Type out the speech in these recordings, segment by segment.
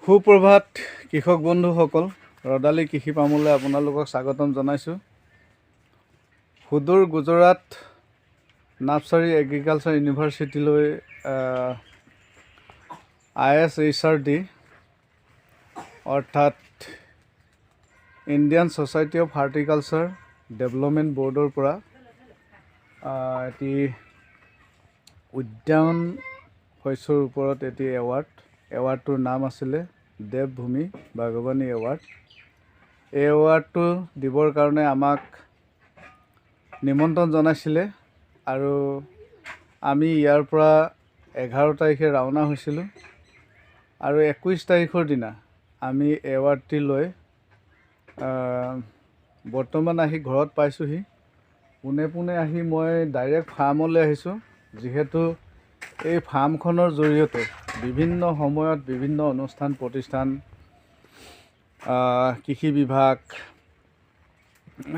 সুপ্ৰভাত কৃষক বন্ধুসকল, ৰদালি কৃষি পামলৈ আপোনালোকক স্বাগতম জনাইছোঁ। সুদূৰ গুজৰাট নাভচাৰী এগ্ৰিকালচাৰ ইউনিভাৰ্চিটিলৈ ISHRD অৰ্থাৎ Indian society of horticulture development বৰ্ডৰ পৰা এটি উদ্যান শস্যৰ ওপৰত এটি এৱাৰ্ডটোৰ নাম আছিলে দেৱভূমি বাগৱানী এৱাৰ্ড। এই এৱাৰ্ডটো দিবৰ কাৰণে আমাক নিমন্ত্ৰণ জনাইছিলে আৰু আমি ইয়াৰ পৰা 11 তাৰিখে ৰাওনা হৈছিলোঁ আৰু 21 তাৰিখৰ দিনা আমি এৱাৰ্ডটি লৈ বৰ্তমান আহি ঘৰত পাইছোঁহি। পোনে আহি মই ডাইৰেক্ট ফাৰ্মলৈ আহিছোঁ, যিহেতু এই ফাৰ্মখনৰ জৰিয়তে বিভিন্ন সময়ত বিভিন্ন অনুষ্ঠান প্ৰতিষ্ঠান, কৃষি বিভাগ,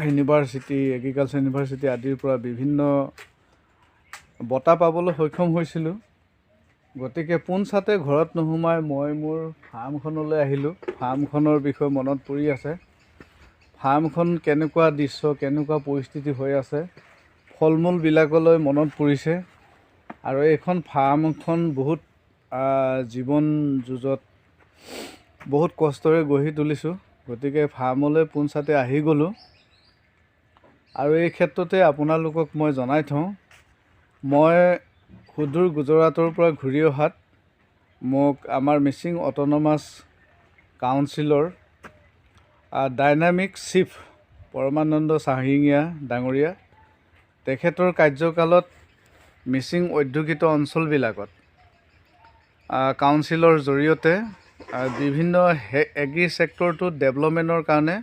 ইউনিভাৰ্চিটি, এগ্ৰিকালচাৰ ইউনিভাৰ্চিটি আদিৰ পৰা বিভিন্ন বঁটা পাবলৈ সক্ষম হৈছিলোঁ। গতিকে পোনছাতে ঘৰত নোসোমাই মই মোৰ ফাৰ্মখনলৈ আহিলোঁ। ফাৰ্মখনৰ বিষয়ে মনত পৰি আছে, ফাৰ্মখন কেনেকুৱা দৃশ্য, কেনেকুৱা পৰিস্থিতি হৈ আছে, ফল মূলবিলাকলৈ মনত পৰিছে। আৰু এইখন ফাৰ্মখন বহুত জীৱন যুঁজত বহুত কষ্টৰে গঢ়ি তুলিছোঁ। গতিকে ফাৰ্মলৈ পোনছাতে আহি গ'লোঁ। আৰু এই ক্ষেত্ৰতে আপোনালোকক মই জনাই থওঁ, মই সুদূৰ গুজৰাটৰ পৰা ঘূৰি অহাত মোক আমাৰ মিচিং অট'নমাছ কাউন্সিলৰ ডাইনামিক চিফ পৰমানন্দ চাহিঙীয়া ডাঙৰীয়া, তেখেতৰ কাৰ্যকালত মিচিং অধ্যুষিত অঞ্চলবিলাকত কাউন্সিলৰ জৰিয়তে বিভিন্ন এগ্ৰি ছেক্টৰটো ডেভেলপমেণ্টৰ কাৰণে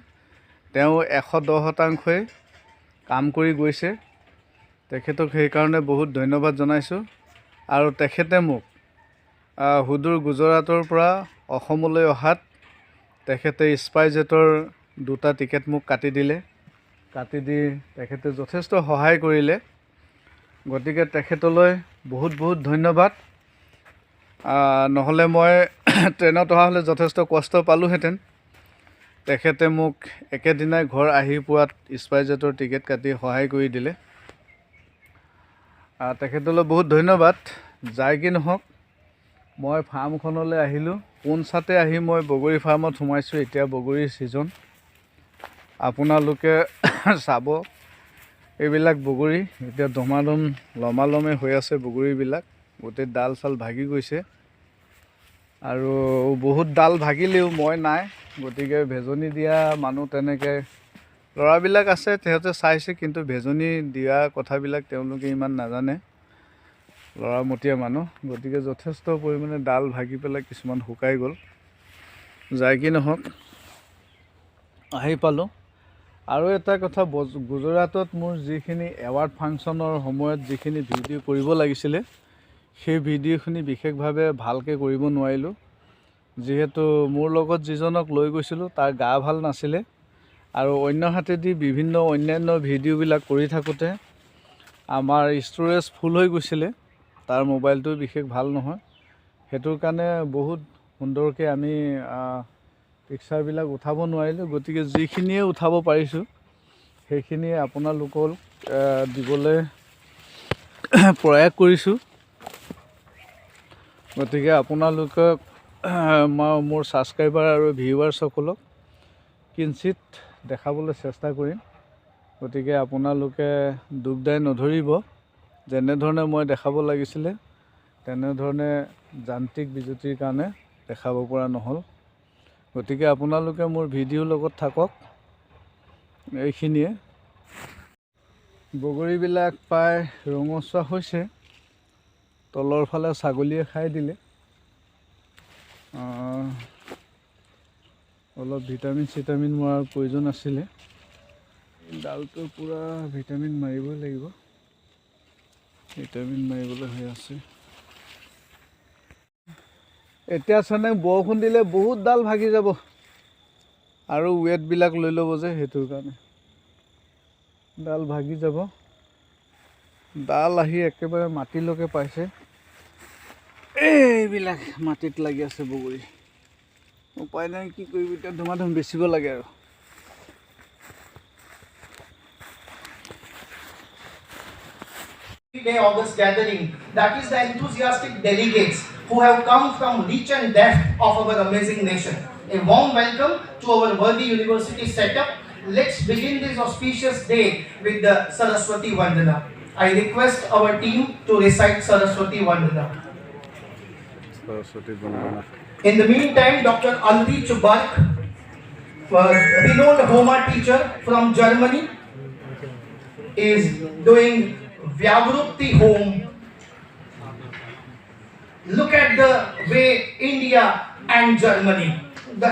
তেওঁ 110% কাম কৰি গৈছে। তেখেতক সেইকাৰণে বহুত ধন্যবাদ জনাইছোঁ। আৰু তেখেতে মোক সুদূৰ গুজৰাটৰ পৰা অসমলৈ অহাত তেখেতে স্পাইজেটৰ 2টা টিকেট মোক কাটি দিলে। কাটি দি তেখেতে যথেষ্ট সহায় কৰিলে। গতিকে তেখেতলৈ বহুত ধন্যবাদ। নহ'লে মই ট্ৰেইনত অহা হ'লে যথেষ্ট কষ্ট পালোঁহেঁতেন। তেখেতে মোক একেদিনাই ঘৰ আহি পোৱাত স্পাইজেটৰ টিকেট কাটি সহায় কৰি দিলে। তেখেতলৈ বহুত ধন্যবাদ। যাই কি নহওক, মই ফাৰ্মখনলৈ আহিলোঁ। পোনছাতে আহি মই বগৰী ফাৰ্মত সোমাইছোঁ। এতিয়া বগৰীৰ ছিজন, আপোনালোকে চাব। এইবিলাক বগৰী এতিয়া লমালমে হৈ আছে। বগৰীবিলাক গোটেই ডাল চাল ভাগি গৈছে আৰু বহুত ডাল ভাগিলেও মই নাই। গতিকে ভেজনি দিয়া মানুহ তেনেকৈ ল'ৰাবিলাক আছে, সিহঁতে চাইছে, কিন্তু ভেজনি দিয়া কথাবিলাক তেওঁলোকে ইমান নাজানে, ল'ৰামতীয়া মানুহ। গতিকে যথেষ্ট পৰিমাণে ডাল ভাগি পেলাই কিছুমান শুকাই গ'ল। যাই কি নহওক আহি পালোঁ। আৰু এটা কথা, গুজৰাটত মোৰ যিখিনি এৱাৰ্ড ফাংচনৰ সময়ত যিখিনি ভিডিঅ' কৰিব লাগিছিলে, সেই ভিডিঅ'খিনি বিশেষভাৱে ভালকৈ কৰিব নোৱাৰিলোঁ, যিহেতু মোৰ লগত যিজনক লৈ গৈছিলোঁ তাৰ গা ভাল নাছিলে। আৰু অন্য হাতেদি বিভিন্ন অন্যান্য ভিডিঅ'বিলাক কৰি থাকোঁতে আমাৰ ষ্ট'ৰেজ ফুল হৈ গৈছিলে। তাৰ মোবাইলটো বিশেষ ভাল নহয়, সেইটোৰ কাৰণে বহুত সুন্দৰকৈ আমি পিকচাৰবিলাক উঠাব নোৱাৰিলোঁ। গতিকে যিখিনিয়ে উঠাব পাৰিছোঁ সেইখিনিয়ে আপোনালোকক দিবলৈ প্ৰয়াস কৰিছোঁ। গতিকে আপোনালোকক মোৰ ছাবস্ক্ৰাইবাৰ আৰু ভিউৱাৰ্ছসকলক কিঞ্চিত দেখাবলৈ চেষ্টা কৰিম। গতিকে আপোনালোকে দুখ দাই নধৰিব, যেনেধৰণে মই দেখাব লাগিছিলে তেনেধৰণে যান্ত্ৰিক বিজুতিৰ কাৰণে দেখাব পৰা নহ'ল। গতিকে আপোনালোকে মোৰ ভিডিঅ'ৰ লগত থাকক। এইখিনিয়ে। বগৰীবিলাক প্ৰায় ৰঙচুৱা হৈছে, তলৰ ফালে ছাগলীয়ে খাই দিলে। অলপ ভিটামিন মৰাৰ প্ৰয়োজন আছিলে। ডালটোৰ পূৰা ভিটামিন মাৰিবই লাগিব, ভিটামিন মাৰিবলৈ হৈ আছে। এতিয়া চানে বৰষুণ দিলে বহুত ডাল ভাগি যাব আৰু ৱেটবিলাক লৈ ল'ব যে, সেইটোৰ কাৰণে ডাল ভাগি যাব। ডাল আহি একেবাৰে মাটিলৈকে পাইছে। এইবিলাক মাটিত লাগি আছে বগৰী। উপায় নাই, কি কৰিবি এতিয়া, ধুমাধুম বেচিব লাগে আৰু। Day August gathering, that is the enthusiastic delegates who have come from reach and depth of our amazing nation. A warm welcome to our worthy university setup. Let's begin this auspicious day with the Saraswati Vandana. I request our team to recite Saraswati Vandana. Saraswati Vandana. In the meantime, Dr. Ulrich Bark, renowned Homa teacher from Germany, is doing Vyavrupti Home. Look at the way India and Germany. The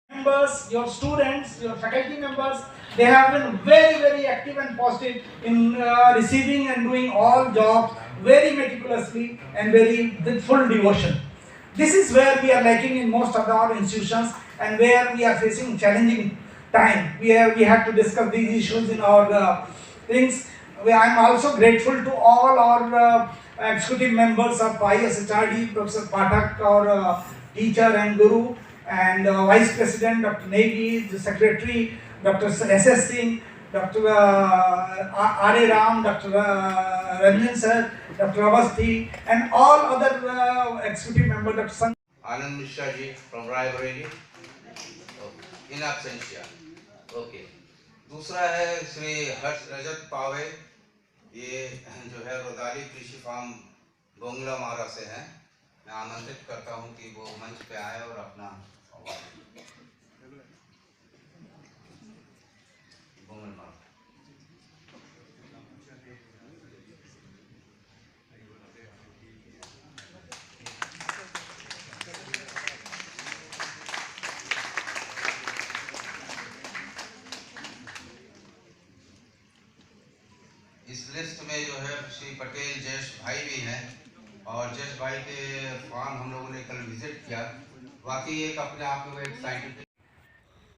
members, your students, your faculty members, they have been very, very active and positive in receiving and doing all jobs very meticulously and very with full devotion. This is where we are lacking in most of our institutions and where we are facing challenging time. We have to discuss these issues in our things. I am also grateful to all our executive members of ISHRD, Professor Pathak, our teacher and guru, and Vice President Dr. Negi, the Secretary Dr. S.S. Singh, Dr. R.A. Ram, Dr. Ranjan Sir, Dr. Avasthi, and all other executive members, Dr. San. Anand Mishra ji from Raebareli, in absentia. Okay. दूसरा है श्री हर्ष रजत पावे, ये जो है रोदारी कृषि farm Bangla मारा से हैं। मैं आमंत्रित करता हूं कि वो मंच पे आए और अपना बोंगल मारा। इस लिस्ट में जो है श्री पटेल जयेश भाई भी हैं, और जयेश भाई के फार्म हम लोगों ने कल विजिट किया। वाकई एक अपने आप में एक साइंटिफिक